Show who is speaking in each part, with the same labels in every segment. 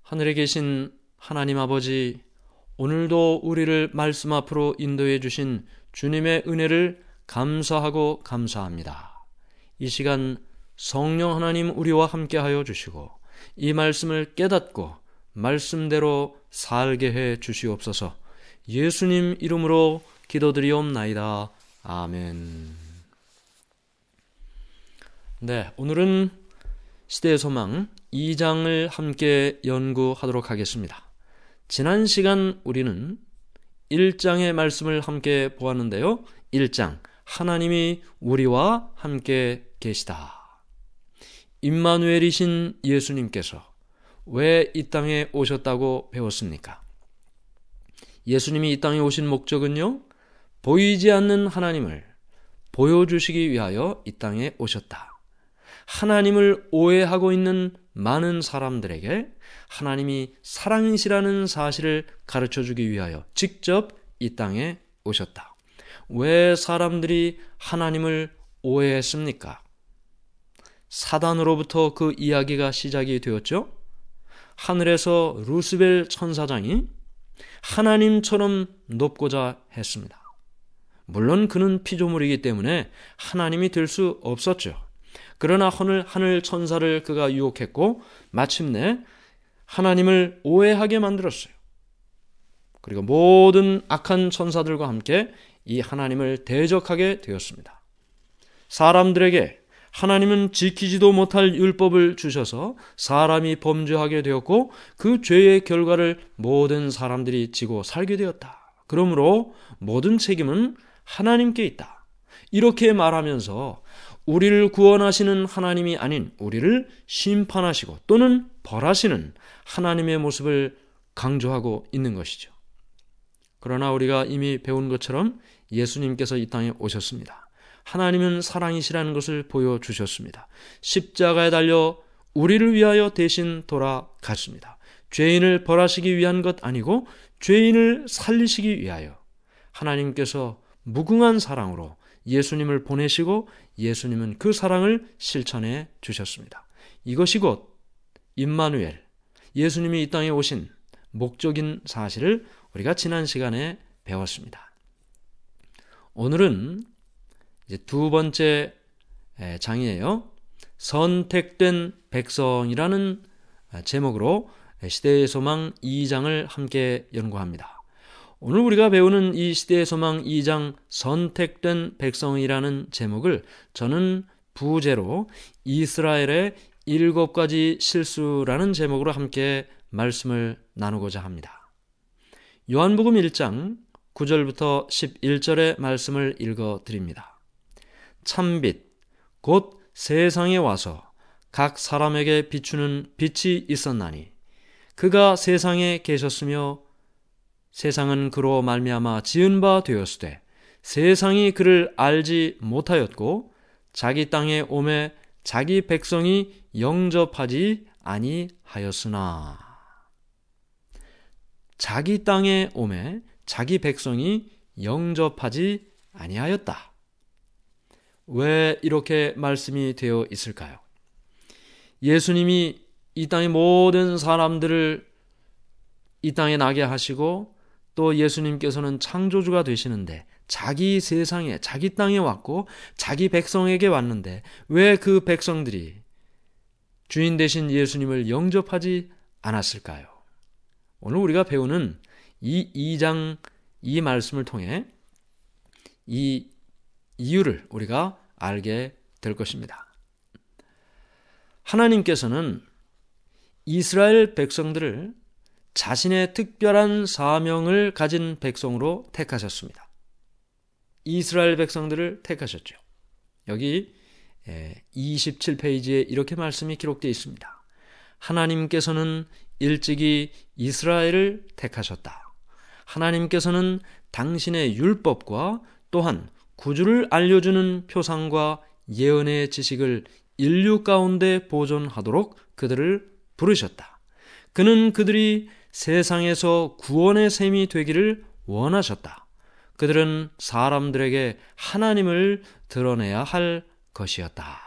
Speaker 1: 하늘에 계신 하나님 아버지, 오늘도 우리를 말씀 앞으로 인도해 주신 주님의 은혜를 감사하고 감사합니다. 이 시간 성령 하나님 우리와 함께하여 주시고 이 말씀을 깨닫고 말씀대로 살게 해 주시옵소서. 예수님 이름으로 기도드리옵나이다. 아멘. 네, 오늘은 시대의 소망 2장을 함께 연구하도록 하겠습니다. 지난 시간 우리는 1장의 말씀을 함께 보았는데요. 1장, 하나님이 우리와 함께 계시다. 임마누엘이신 예수님께서 왜 이 땅에 오셨다고 배웠습니까? 예수님이 이 땅에 오신 목적은요, 보이지 않는 하나님을 보여주시기 위하여 이 땅에 오셨다. 하나님을 오해하고 있는 많은 사람들에게 하나님이 사랑이시라는 사실을 가르쳐주기 위하여 직접 이 땅에 오셨다. 왜 사람들이 하나님을 오해했습니까? 사단으로부터 그 이야기가 시작이 되었죠. 하늘에서 루스벨 천사장이 하나님처럼 높고자 했습니다. 물론 그는 피조물이기 때문에 하나님이 될 수 없었죠. 그러나 하늘 천사를 그가 유혹했고 마침내 하나님을 오해하게 만들었어요. 그리고 모든 악한 천사들과 함께 이 하나님을 대적하게 되었습니다. 사람들에게 하나님은 지키지도 못할 율법을 주셔서 사람이 범죄하게 되었고 그 죄의 결과를 모든 사람들이 지고 살게 되었다. 그러므로 모든 책임은 하나님께 있다. 이렇게 말하면서 우리를 구원하시는 하나님이 아닌 우리를 심판하시고 또는 벌하시는 하나님의 모습을 강조하고 있는 것이죠. 그러나 우리가 이미 배운 것처럼 예수님께서 이 땅에 오셨습니다. 하나님은 사랑이시라는 것을 보여주셨습니다. 십자가에 달려 우리를 위하여 대신 돌아갔습니다. 죄인을 벌하시기 위한 것 아니고 죄인을 살리시기 위하여 하나님께서 무궁한 사랑으로 예수님을 보내시고 예수님은 그 사랑을 실천해 주셨습니다. 이것이 곧 임마누엘, 예수님이 이 땅에 오신 목적인 사실을 우리가 지난 시간에 배웠습니다. 오늘은 이제 두 번째 장이에요. 선택된 백성이라는 제목으로 시대의 소망 2장을 함께 연구합니다. 오늘 우리가 배우는 이 시대의 소망 2장 선택된 백성이라는 제목을 저는 부제로 이스라엘의 7가지 실수라는 제목으로 함께 말씀을 나누고자 합니다. 요한복음 1장 9절부터 11절의 말씀을 읽어드립니다. 참빛 곧 세상에 와서 각 사람에게 비추는 빛이 있었나니 그가 세상에 계셨으며 세상은 그로 말미암아 지은 바 되었으되 세상이 그를 알지 못하였고 자기 땅에 오매 자기 백성이 영접하지 아니하였으나 자기 땅에 오매 자기 백성이 영접하지 아니하였다. 왜 이렇게 말씀이 되어 있을까요? 예수님이 이 땅의 모든 사람들을 이 땅에 나게 하시고 또 예수님께서는 창조주가 되시는데 자기 세상에 자기 땅에 왔고 자기 백성에게 왔는데 왜 그 백성들이 주인 되신 예수님을 영접하지 않았을까요? 오늘 우리가 배우는 이 2장 이 말씀을 통해 이 이유를 우리가 알게 될 것입니다. 하나님께서는 이스라엘 백성들을 자신의 특별한 사명을 가진 백성으로 택하셨습니다. 이스라엘 백성들을 택하셨죠. 여기 27페이지에 이렇게 말씀이 기록되어 있습니다. 하나님께서는 일찍이 이스라엘을 택하셨다. 하나님께서는 당신의 율법과 또한 구주를 알려주는 표상과 예언의 지식을 인류 가운데 보존하도록 그들을 부르셨다. 그는 그들이 세상에서 구원의 셈이 되기를 원하셨다. 그들은 사람들에게 하나님을 드러내야 할 것이었다.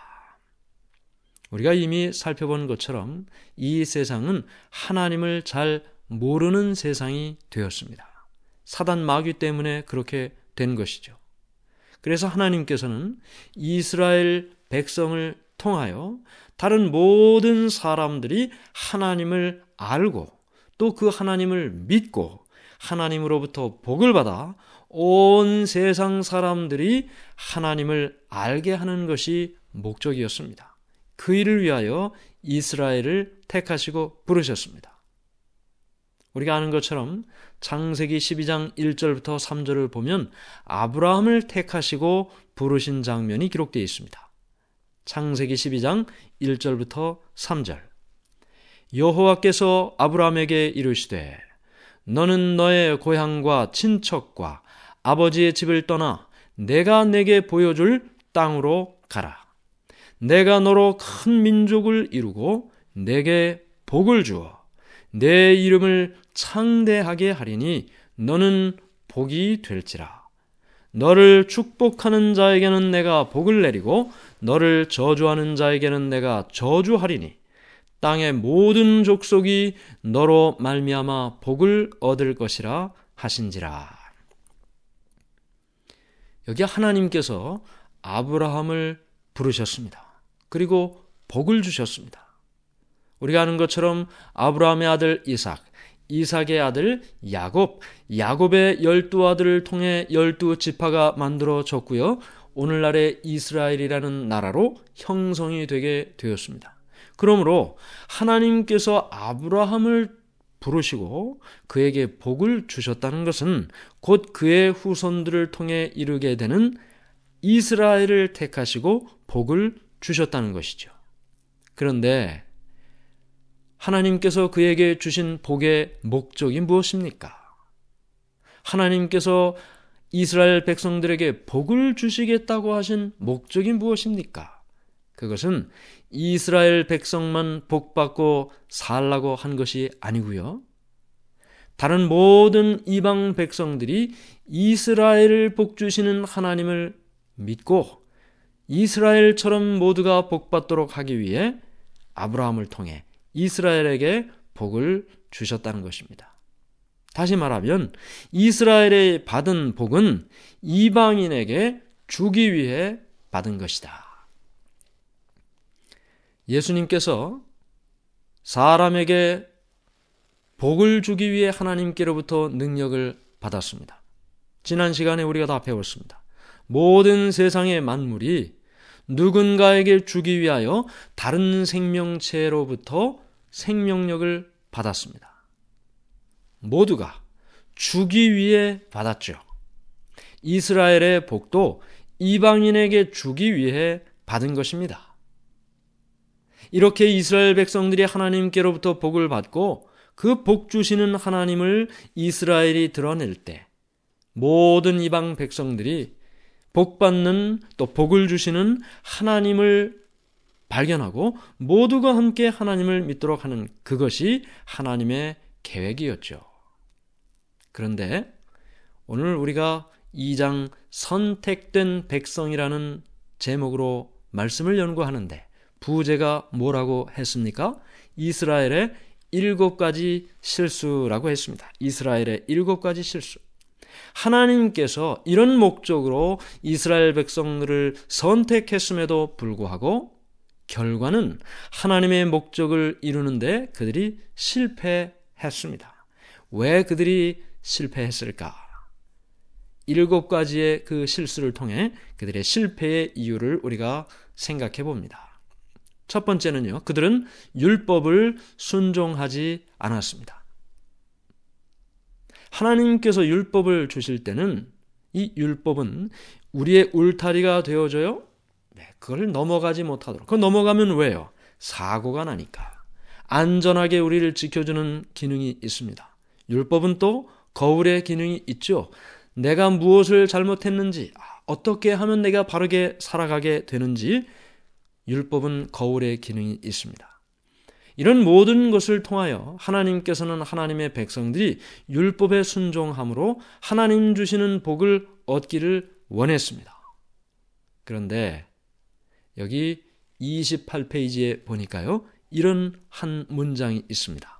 Speaker 1: 우리가 이미 살펴본 것처럼 이 세상은 하나님을 잘 모르는 세상이 되었습니다. 사단 마귀 때문에 그렇게 된 것이죠. 그래서 하나님께서는 이스라엘 백성을 통하여 다른 모든 사람들이 하나님을 알고 또 그 하나님을 믿고 하나님으로부터 복을 받아 온 세상 사람들이 하나님을 알게 하는 것이 목적이었습니다. 그 일을 위하여 이스라엘을 택하시고 부르셨습니다. 우리가 아는 것처럼 창세기 12장 1절부터 3절을 보면 아브라함을 택하시고 부르신 장면이 기록되어 있습니다. 창세기 12장 1절부터 3절. 여호와께서 아브라함에게 이르시되 너는 너의 고향과 친척과 아버지의 집을 떠나 내가 내게 보여줄 땅으로 가라. 내가 너로 큰 민족을 이루고 내게 복을 주어 내 이름을 창대하게 하리니 너는 복이 될지라. 너를 축복하는 자에게는 내가 복을 내리고 너를 저주하는 자에게는 내가 저주하리니 땅의 모든 족속이 너로 말미암아 복을 얻을 것이라 하신지라. 여기 하나님께서 아브라함을 부르셨습니다. 그리고 복을 주셨습니다. 우리가 아는 것처럼 아브라함의 아들 이삭, 이삭의 아들 야곱, 야곱의 12아들을 통해 12지파가 만들어졌고요. 오늘날의 이스라엘이라는 나라로 형성이 되게 되었습니다. 그러므로 하나님께서 아브라함을 부르시고 그에게 복을 주셨다는 것은 곧 그의 후손들을 통해 이루게 되는 이스라엘을 택하시고 복을 주셨다는 것이죠. 그런데 하나님께서 그에게 주신 복의 목적이 무엇입니까? 하나님께서 이스라엘 백성들에게 복을 주시겠다고 하신 목적이 무엇입니까? 그것은 이스라엘 백성만 복받고 살라고 한 것이 아니고요. 다른 모든 이방 백성들이 이스라엘을 복주시는 하나님을 믿고 이스라엘처럼 모두가 복받도록 하기 위해 아브라함을 통해 이스라엘에게 복을 주셨다는 것입니다. 다시 말하면 이스라엘에 받은 복은 이방인에게 주기 위해 받은 것이다. 예수님께서 사람에게 복을 주기 위해 하나님께로부터 능력을 받았습니다. 지난 시간에 우리가 다 배웠습니다. 모든 세상의 만물이 누군가에게 주기 위하여 다른 생명체로부터 생명력을 받았습니다. 모두가 주기 위해 받았죠. 이스라엘의 복도 이방인에게 주기 위해 받은 것입니다. 이렇게 이스라엘 백성들이 하나님께로부터 복을 받고 그 복 주시는 하나님을 이스라엘이 드러낼 때 모든 이방 백성들이 복받는 또 복을 주시는 하나님을 발견하고 모두가 함께 하나님을 믿도록 하는 그것이 하나님의 계획이었죠. 그런데 오늘 우리가 2장 선택된 백성이라는 제목으로 말씀을 연구하는데 부제가 뭐라고 했습니까? 이스라엘의 7가지 실수라고 했습니다. 이스라엘의 7가지 실수. 하나님께서 이런 목적으로 이스라엘 백성들을 선택했음에도 불구하고 결과는 하나님의 목적을 이루는데 그들이 실패했습니다. 왜 그들이 실패했을까? 7가지의 그 실수를 통해 그들의 실패의 이유를 우리가 생각해 봅니다. 첫 번째는요, 그들은 율법을 순종하지 않았습니다. 하나님께서 율법을 주실 때는 이 율법은 우리의 울타리가 되어져요. 그걸 넘어가지 못하도록. 그걸 넘어가면 왜요? 사고가 나니까. 안전하게 우리를 지켜주는 기능이 있습니다. 율법은 또 거울의 기능이 있죠. 내가 무엇을 잘못했는지, 어떻게 하면 내가 바르게 살아가게 되는지 율법은 거울의 기능이 있습니다. 이런 모든 것을 통하여 하나님께서는 하나님의 백성들이 율법에 순종함으로 하나님 주시는 복을 얻기를 원했습니다. 그런데 여기 28페이지에 보니까요, 이런 한 문장이 있습니다.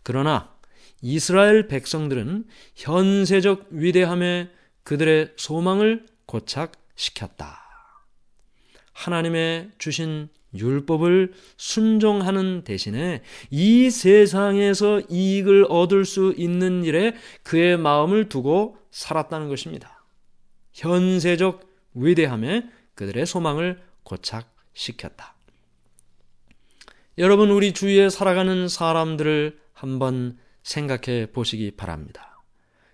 Speaker 1: 그러나 이스라엘 백성들은 현세적 위대함에 그들의 소망을 고착시켰다. 하나님의 주신 율법을 순종하는 대신에 이 세상에서 이익을 얻을 수 있는 일에 그의 마음을 두고 살았다는 것입니다. 현세적 위대함에 그들의 소망을 고착시켰다. 여러분, 우리 주위에 살아가는 사람들을 한번 생각해 보시기 바랍니다.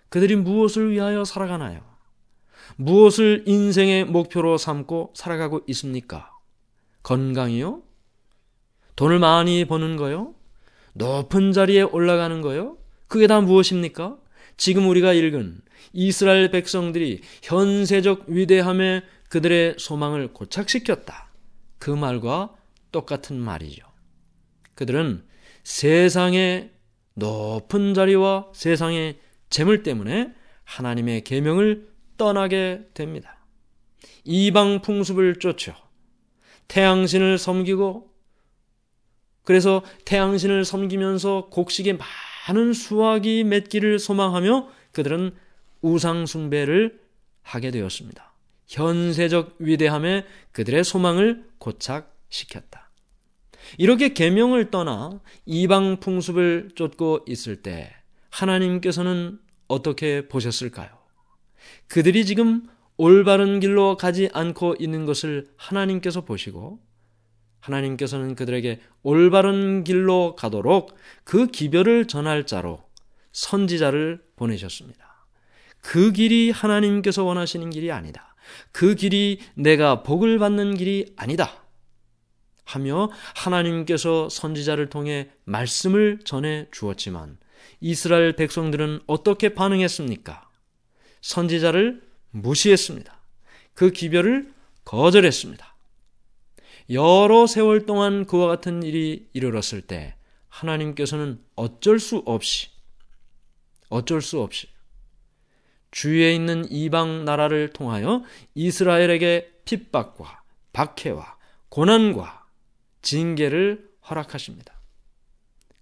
Speaker 1: 그들이 무엇을 위하여 살아가나요? 무엇을 인생의 목표로 삼고 살아가고 있습니까? 건강이요? 돈을 많이 버는 거요? 높은 자리에 올라가는 거요? 그게 다 무엇입니까? 지금 우리가 읽은 이스라엘 백성들이 현세적 위대함에 그들의 소망을 고착시켰다. 그 말과 똑같은 말이죠. 그들은 세상의 높은 자리와 세상의 재물 때문에 하나님의 계명을 떠나게 됩니다. 이방 풍습을 쫓아 태양신을 섬기고, 그래서 태양신을 섬기면서 곡식에 많은 수확이 맺기를 소망하며 그들은 우상 숭배를 하게 되었습니다. 현세적 위대함에 그들의 소망을 고착시켰다. 이렇게 계명을 떠나 이방 풍습을 쫓고 있을 때 하나님께서는 어떻게 보셨을까요? 그들이 지금 올바른 길로 가지 않고 있는 것을 하나님께서 보시고, 하나님께서는 그들에게 올바른 길로 가도록 그 기별을 전할 자로 선지자를 보내셨습니다. 그 길이 하나님께서 원하시는 길이 아니다. 그 길이 내가 복을 받는 길이 아니다 하며 하나님께서 선지자를 통해 말씀을 전해 주었지만 이스라엘 백성들은 어떻게 반응했습니까? 선지자를 무시했습니다. 그 기별을 거절했습니다. 여러 세월 동안 그와 같은 일이 이르렀을 때 하나님께서는 어쩔 수 없이 주위에 있는 이방 나라를 통하여 이스라엘에게 핍박과 박해와 고난과 징계를 허락하십니다.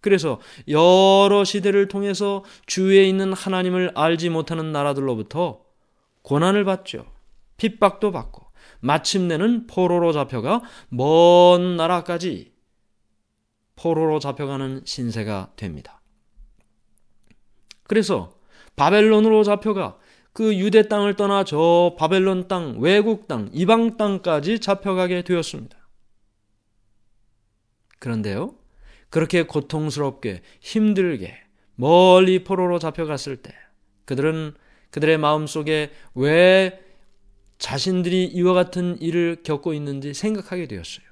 Speaker 1: 그래서 여러 시대를 통해서 주위에 있는 하나님을 알지 못하는 나라들로부터 고난을 받죠. 핍박도 받고 마침내는 포로로 잡혀가 먼 나라까지 포로로 잡혀가는 신세가 됩니다. 그래서 바벨론으로 잡혀가 그 유대 땅을 떠나 저 바벨론 땅, 외국 땅, 이방 땅까지 잡혀가게 되었습니다. 그런데요, 그렇게 고통스럽게 힘들게 멀리 포로로 잡혀갔을 때 그들은 그들의 마음속에 왜 자신들이 이와 같은 일을 겪고 있는지 생각하게 되었어요.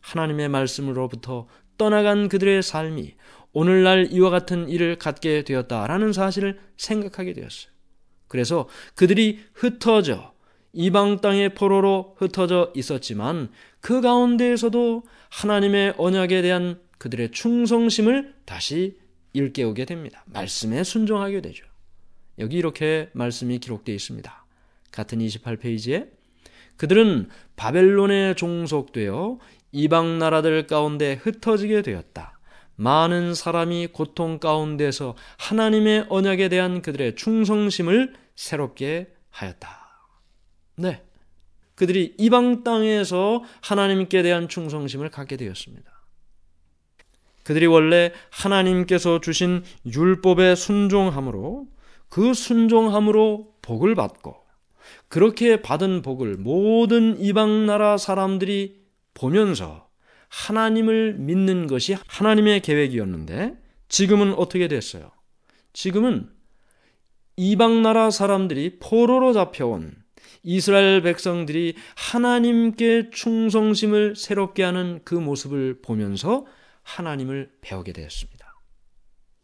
Speaker 1: 하나님의 말씀으로부터 떠나간 그들의 삶이 오늘날 이와 같은 일을 갖게 되었다라는 사실을 생각하게 되었어요. 그래서 그들이 흩어져 이방 땅의 포로로 흩어져 있었지만 그 가운데에서도 하나님의 언약에 대한 그들의 충성심을 다시 일깨우게 됩니다. 말씀에 순종하게 되죠. 여기 이렇게 말씀이 기록되어 있습니다. 같은 28페이지에 그들은 바벨론에 종속되어 이방 나라들 가운데 흩어지게 되었다. 많은 사람이 고통 가운데서 하나님의 언약에 대한 그들의 충성심을 새롭게 하였다. 네, 그들이 이방 땅에서 하나님께 대한 충성심을 갖게 되었습니다. 그들이 원래 하나님께서 주신 율법에 순종함으로 그 순종함으로 복을 받고 그렇게 받은 복을 모든 이방 나라 사람들이 보면서 하나님을 믿는 것이 하나님의 계획이었는데 지금은 어떻게 됐어요? 지금은 이방 나라 사람들이 포로로 잡혀온 이스라엘 백성들이 하나님께 충성심을 새롭게 하는 그 모습을 보면서 하나님을 배우게 되었습니다.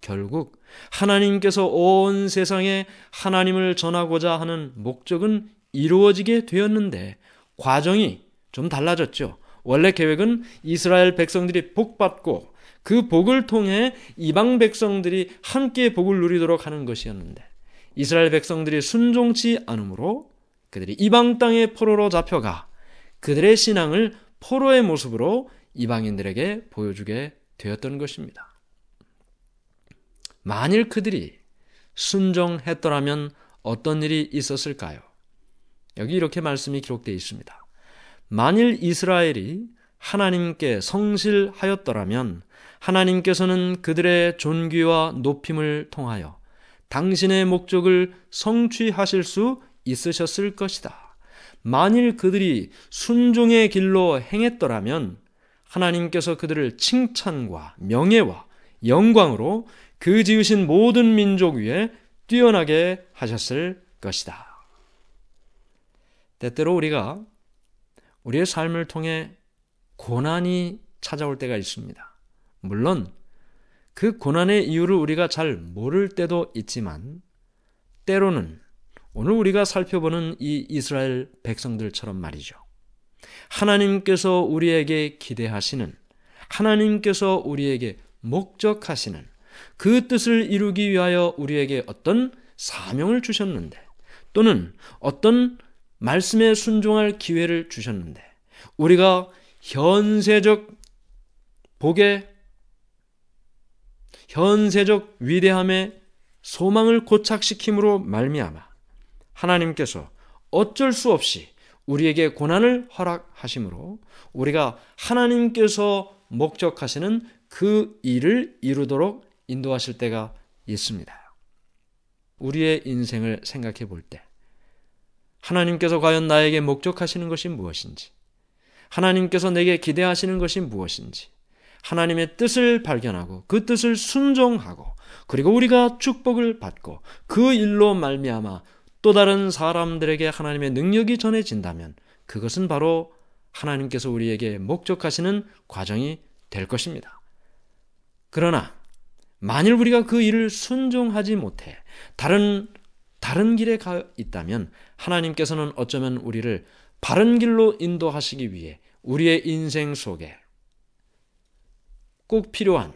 Speaker 1: 결국 하나님께서 온 세상에 하나님을 전하고자 하는 목적은 이루어지게 되었는데 과정이 좀 달라졌죠. 원래 계획은 이스라엘 백성들이 복받고 그 복을 통해 이방 백성들이 함께 복을 누리도록 하는 것이었는데 이스라엘 백성들이 순종치 않으므로 그들이 이방 땅의 포로로 잡혀가 그들의 신앙을 포로의 모습으로 이방인들에게 보여주게 되었던 것입니다. 만일 그들이 순종했더라면 어떤 일이 있었을까요? 여기 이렇게 말씀이 기록되어 있습니다. 만일 이스라엘이 하나님께 성실하였더라면 하나님께서는 그들의 존귀와 높임을 통하여 당신의 목적을 성취하실 수 있으셨을 것이다. 만일 그들이 순종의 길로 행했더라면 하나님께서 그들을 칭찬과 명예와 영광으로 그 지으신 모든 민족 위에 뛰어나게 하셨을 것이다. 때때로 우리가 우리의 삶을 통해 고난이 찾아올 때가 있습니다. 물론 그 고난의 이유를 우리가 잘 모를 때도 있지만 때로는 오늘 우리가 살펴보는 이 이스라엘 백성들처럼 말이죠. 하나님께서 우리에게 기대하시는, 하나님께서 우리에게 목적하시는 그 뜻을 이루기 위하여 우리에게 어떤 사명을 주셨는데, 또는 어떤 말씀에 순종할 기회를 주셨는데, 우리가 현세적 복에, 현세적 위대함에 소망을 고착시킴으로 말미암아 하나님께서 어쩔 수 없이 우리에게 고난을 허락하심으로 우리가 하나님께서 목적하시는 그 일을 이루도록 인도하실 때가 있습니다. 우리의 인생을 생각해 볼 때 하나님께서 과연 나에게 목적하시는 것이 무엇인지, 하나님께서 내게 기대하시는 것이 무엇인지, 하나님의 뜻을 발견하고 그 뜻을 순종하고, 그리고 우리가 축복을 받고 그 일로 말미암아 또 다른 사람들에게 하나님의 능력이 전해진다면 그것은 바로 하나님께서 우리에게 목적하시는 과정이 될 것입니다. 그러나 만일 우리가 그 일을 순종하지 못해 다른 길에 가 있다면 하나님께서는 어쩌면 우리를 바른 길로 인도하시기 위해 우리의 인생 속에 꼭 필요한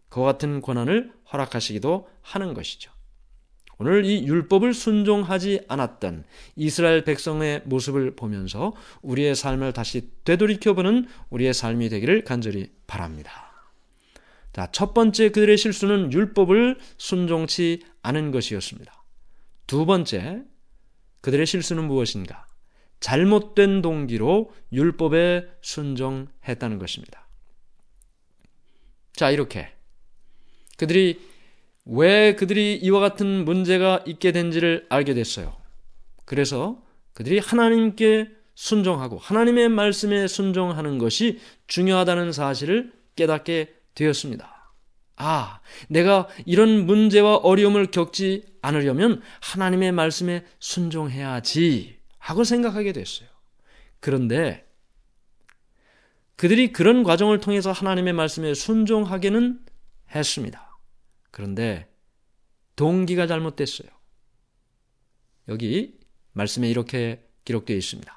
Speaker 1: 그와 같은 고난을 허락하시기도 하는 것이죠. 오늘 이 율법을 순종하지 않았던 이스라엘 백성의 모습을 보면서 우리의 삶을 다시 되돌이켜보는 우리의 삶이 되기를 간절히 바랍니다. 자, 첫 번째 그들의 실수는 율법을 순종치 않은 것이었습니다. 두 번째, 그들의 실수는 무엇인가? 잘못된 동기로 율법에 순종했다는 것입니다. 자, 이렇게 왜 그들이 이와 같은 문제가 있게 된지를 알게 됐어요. 그래서 그들이 하나님께 순종하고 하나님의 말씀에 순종하는 것이 중요하다는 사실을 깨닫게 되었습니다. 내가 이런 문제와 어려움을 겪지 않으려면 하나님의 말씀에 순종해야지 하고 생각하게 됐어요. 그런데 그들이 그런 과정을 통해서 하나님의 말씀에 순종하기는 했습니다. 그런데 동기가 잘못됐어요. 여기 말씀에 이렇게 기록되어 있습니다.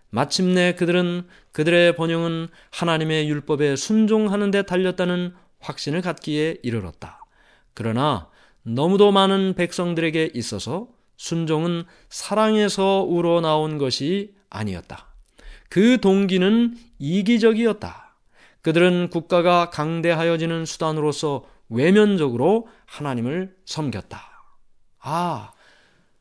Speaker 1: 마침내 그들은 그들의 번영은 하나님의 율법에 순종하는 데 달렸다는 확신을 갖기에 이르렀다. 그러나 너무도 많은 백성들에게 있어서 순종은 사랑에서 우러나온 것이 아니었다. 그 동기는 이기적이었다. 그들은 국가가 강대하여지는 수단으로서 외면적으로 하나님을 섬겼다.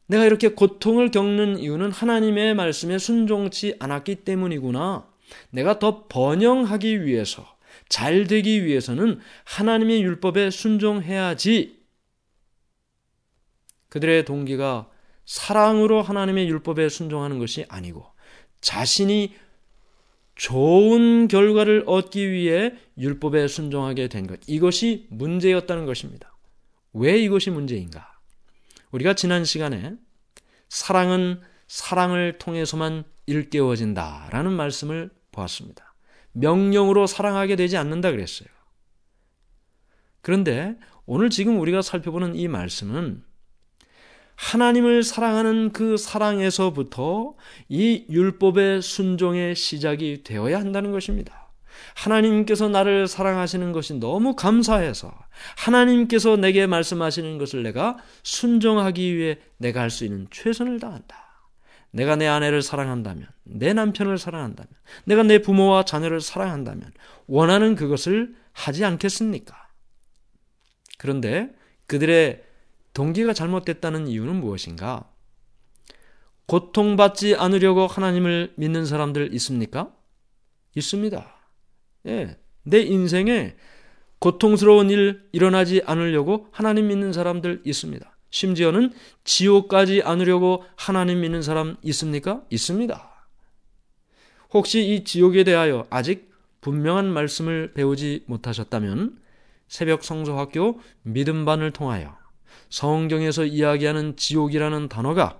Speaker 1: 내가 이렇게 고통을 겪는 이유는 하나님의 말씀에 순종치 않았기 때문이구나. 내가 더 번영하기 위해서, 잘 되기 위해서는 하나님의 율법에 순종해야지. 그들의 동기가 사랑으로 하나님의 율법에 순종하는 것이 아니고 자신이 좋은 결과를 얻기 위해 율법에 순종하게 된 것, 이것이 문제였다는 것입니다. 왜 이것이 문제인가? 우리가 지난 시간에 사랑은 사랑을 통해서만 일깨워진다라는 말씀을 보았습니다. 명령으로 사랑하게 되지 않는다 그랬어요. 그런데 오늘 지금 우리가 살펴보는 이 말씀은 하나님을 사랑하는 그 사랑에서부터 이 율법의 순종의 시작이 되어야 한다는 것입니다. 하나님께서 나를 사랑하시는 것이 너무 감사해서 하나님께서 내게 말씀하시는 것을 내가 순종하기 위해 내가 할 수 있는 최선을 다한다. 내가 내 아내를 사랑한다면, 내 남편을 사랑한다면, 내가 내 부모와 자녀를 사랑한다면 원하는 그것을 하지 않겠습니까? 그런데 그들의 동기가 잘못됐다는 이유는 무엇인가? 고통받지 않으려고 하나님을 믿는 사람들 있습니까? 있습니다. 예, 내 인생에 고통스러운 일 일어나지 않으려고 하나님 믿는 사람들 있습니다. 심지어는 지옥 가지 않으려고 하나님 믿는 사람 있습니까? 있습니다. 혹시 이 지옥에 대하여 아직 분명한 말씀을 배우지 못하셨다면 새벽 성서학교 믿음반을 통하여 성경에서 이야기하는 지옥이라는 단어가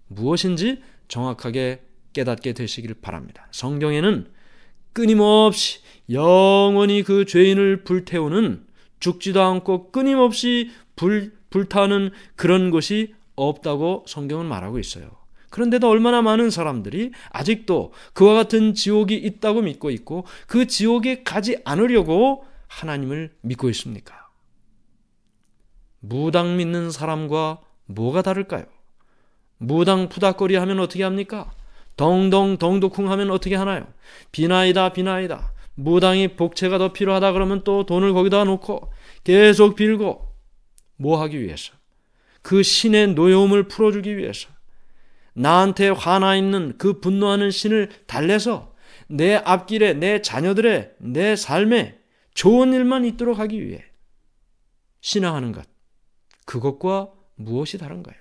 Speaker 1: 무엇인지 정확하게 깨닫게 되시길 바랍니다. 성경에는 끊임없이 영원히 그 죄인을 불태우는, 죽지도 않고 끊임없이 불타는 그런 것이 없다고 성경은 말하고 있어요. 그런데도 얼마나 많은 사람들이 아직도 그와 같은 지옥이 있다고 믿고 있고 그 지옥에 가지 않으려고 하나님을 믿고 있습니까? 무당 믿는 사람과 뭐가 다를까요? 무당 푸닥거리 하면 어떻게 합니까? 덩덩덩두쿵 하면 어떻게 하나요? 비나이다 비나이다. 무당이 복채가 더 필요하다 그러면 또 돈을 거기다 놓고 계속 빌고, 뭐 하기 위해서? 그 신의 노여움을 풀어주기 위해서, 나한테 화나 있는 그 분노하는 신을 달래서 내 앞길에, 내 자녀들의, 내 삶에 좋은 일만 있도록 하기 위해 신앙하는 것, 그것과 무엇이 다른가요?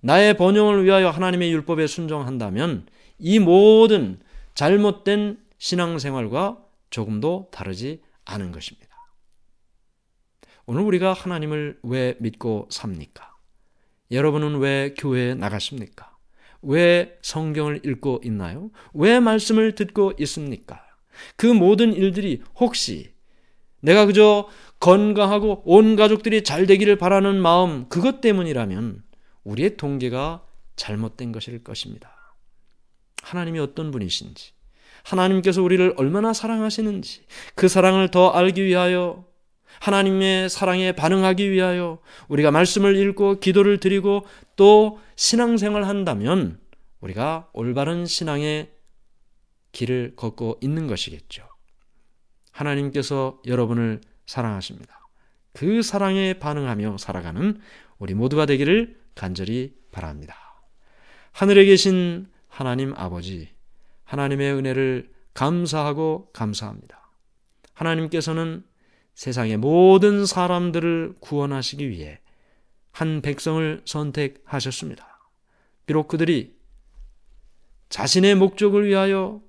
Speaker 1: 나의 번영을 위하여 하나님의 율법에 순종한다면 이 모든 잘못된 신앙생활과 조금도 다르지 않은 것입니다. 오늘 우리가 하나님을 왜 믿고 삽니까? 여러분은 왜 교회에 나가십니까? 왜 성경을 읽고 있나요? 왜 말씀을 듣고 있습니까? 그 모든 일들이 혹시 내가 그저 건강하고 온 가족들이 잘 되기를 바라는 마음, 그것 때문이라면 우리의 동기가 잘못된 것일 것입니다. 하나님이 어떤 분이신지, 하나님께서 우리를 얼마나 사랑하시는지, 그 사랑을 더 알기 위하여, 하나님의 사랑에 반응하기 위하여 우리가 말씀을 읽고 기도를 드리고 또 신앙생활을 한다면 우리가 올바른 신앙의 길을 걷고 있는 것이겠죠. 하나님께서 여러분을 사랑하십니다. 그 사랑에 반응하며 살아가는 우리 모두가 되기를 간절히 바랍니다. 하늘에 계신 하나님 아버지, 하나님의 은혜를 감사하고 감사합니다. 하나님께서는 세상의 모든 사람들을 구원하시기 위해 한 백성을 선택하셨습니다. 비록 그들이 자신의 목적을 위하여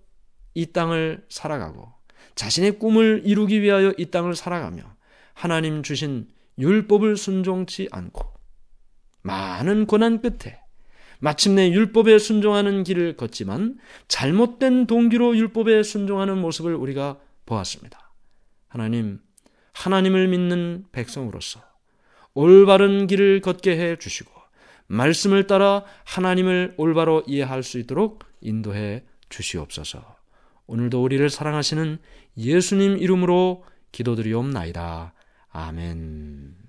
Speaker 1: 이 땅을 살아가고 자신의 꿈을 이루기 위하여 이 땅을 살아가며 하나님 주신 율법을 순종치 않고 많은 고난 끝에 마침내 율법에 순종하는 길을 걷지만 잘못된 동기로 율법에 순종하는 모습을 우리가 보았습니다. 하나님을 믿는 백성으로서 올바른 길을 걷게 해 주시고 말씀을 따라 하나님을 올바로 이해할 수 있도록 인도해 주시옵소서. 오늘도 우리를 사랑하시는 예수님 이름으로 기도드리옵나이다. 아멘.